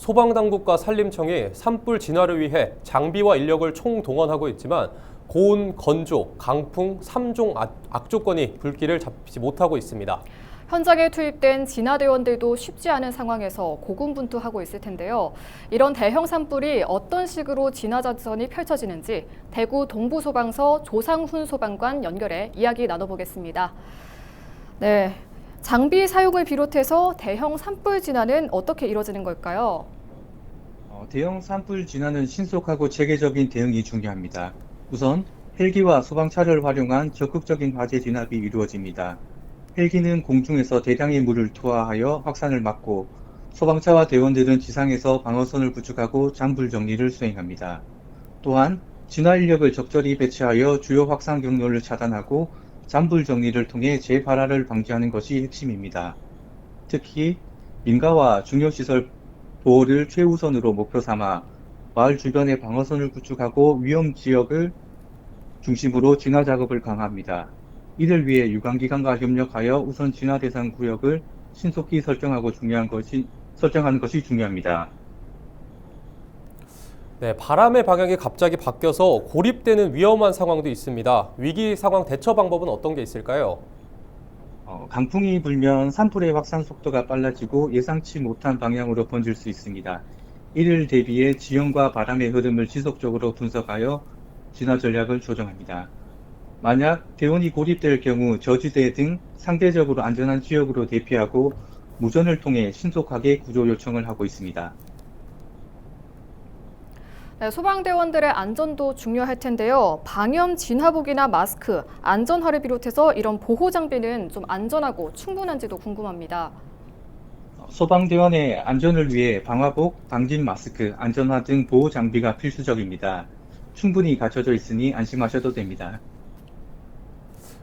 소방당국과 산림청이 산불 진화를 위해 장비와 인력을 총동원하고 있지만 고온, 건조, 강풍, 3종 악조건이 불길을 잡지 못하고 있습니다. 현장에 투입된 진화대원들도 쉽지 않은 상황에서 고군분투하고 있을 텐데요. 이런 대형 산불이 어떤 식으로 진화작전이 펼쳐지는지 대구 동부소방서 조상훈 소방관 연결해 이야기 나눠보겠습니다. 네, 장비 사용을 비롯해서 대형 산불 진화는 어떻게 이루어지는 걸까요? 대형 산불 진화는 신속하고 체계적인 대응이 중요합니다. 우선 헬기와 소방차를 활용한 적극적인 화재 진압이 이루어집니다. 헬기는 공중에서 대량의 물을 투하하여 확산을 막고 소방차와 대원들은 지상에서 방어선을 구축하고 잔불 정리를 수행합니다. 또한 진화 인력을 적절히 배치하여 주요 확산 경로를 차단하고 잔불 정리를 통해 재발화를 방지하는 것이 핵심입니다. 특히 민가와 중요시설 보호를 최우선으로 목표 삼아 마을 주변에 방어선을 구축하고 위험 지역을 중심으로 진화 작업을 강화합니다. 이를 위해 유관기관과 협력하여 우선 진화 대상 구역을 신속히 설정하는 것이 중요합니다. 네, 바람의 방향이 갑자기 바뀌어서 고립되는 위험한 상황도 있습니다. 위기 상황 대처 방법은 어떤 게 있을까요? 강풍이 불면 산불의 확산 속도가 빨라지고 예상치 못한 방향으로 번질 수 있습니다. 이를 대비해 지형과 바람의 흐름을 지속적으로 분석하여 진화 전략을 조정합니다. 만약 대원이 고립될 경우 저지대 등 상대적으로 안전한 지역으로 대피하고 무전을 통해 신속하게 구조 요청을 하고 있습니다. 네, 소방대원들의 안전도 중요할 텐데요. 방염 진화복이나 마스크, 안전화를 비롯해서 이런 보호 장비는 좀 안전하고 충분한지도 궁금합니다. 소방대원의 안전을 위해 방화복, 방진 마스크, 안전화 등 보호 장비가 필수적입니다. 충분히 갖춰져 있으니 안심하셔도 됩니다.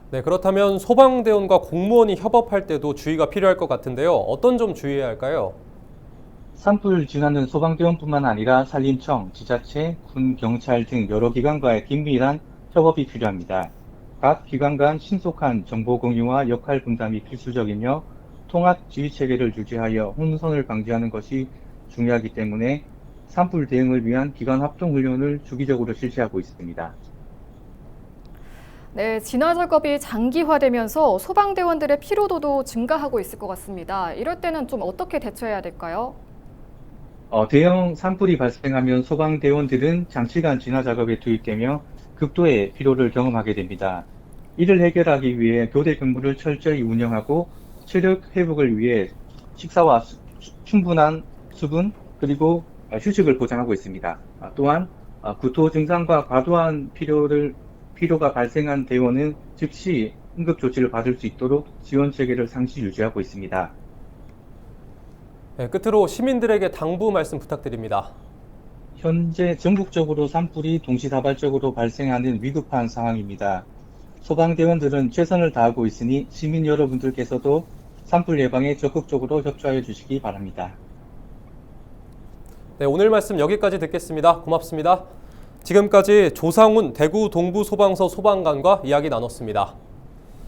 네, 그렇다면 소방대원과 공무원이 협업할 때도 주의가 필요할 것 같은데요. 어떤 점 주의해야 할까요? 산불 진화는 소방대원뿐만 아니라 산림청, 지자체, 군, 경찰 등 여러 기관과의 긴밀한 협업이 필요합니다. 각 기관 간 신속한 정보 공유와 역할 분담이 필수적이며 통합 지휘 체계를 유지하여 혼선을 방지하는 것이 중요하기 때문에 산불 대응을 위한 기관 합동 훈련을 주기적으로 실시하고 있습니다. 네, 진화 작업이 장기화되면서 소방대원들의 피로도도 증가하고 있을 것 같습니다. 이럴 때는 좀 어떻게 대처해야 될까요? 대형 산불이 발생하면 소방대원들은 장시간 진화 작업에 투입되며 극도의 피로를 경험하게 됩니다. 이를 해결하기 위해 교대 근무를 철저히 운영하고 체력 회복을 위해 식사와 충분한 수분 그리고 휴식을 보장하고 있습니다. 또한 구토 증상과 과도한 피로가 발생한 대원은 즉시 응급 조치를 받을 수 있도록 지원 체계를 상시 유지하고 있습니다. 네, 끝으로 시민들에게 당부 말씀 부탁드립니다. 현재 전국적으로 산불이 동시다발적으로 발생하는 위급한 상황입니다. 소방대원들은 최선을 다하고 있으니 시민 여러분들께서도 산불 예방에 적극적으로 협조하여 주시기 바랍니다. 네, 오늘 말씀 여기까지 듣겠습니다. 고맙습니다. 지금까지 조상훈 대구 동부소방서 소방관과 이야기 나눴습니다.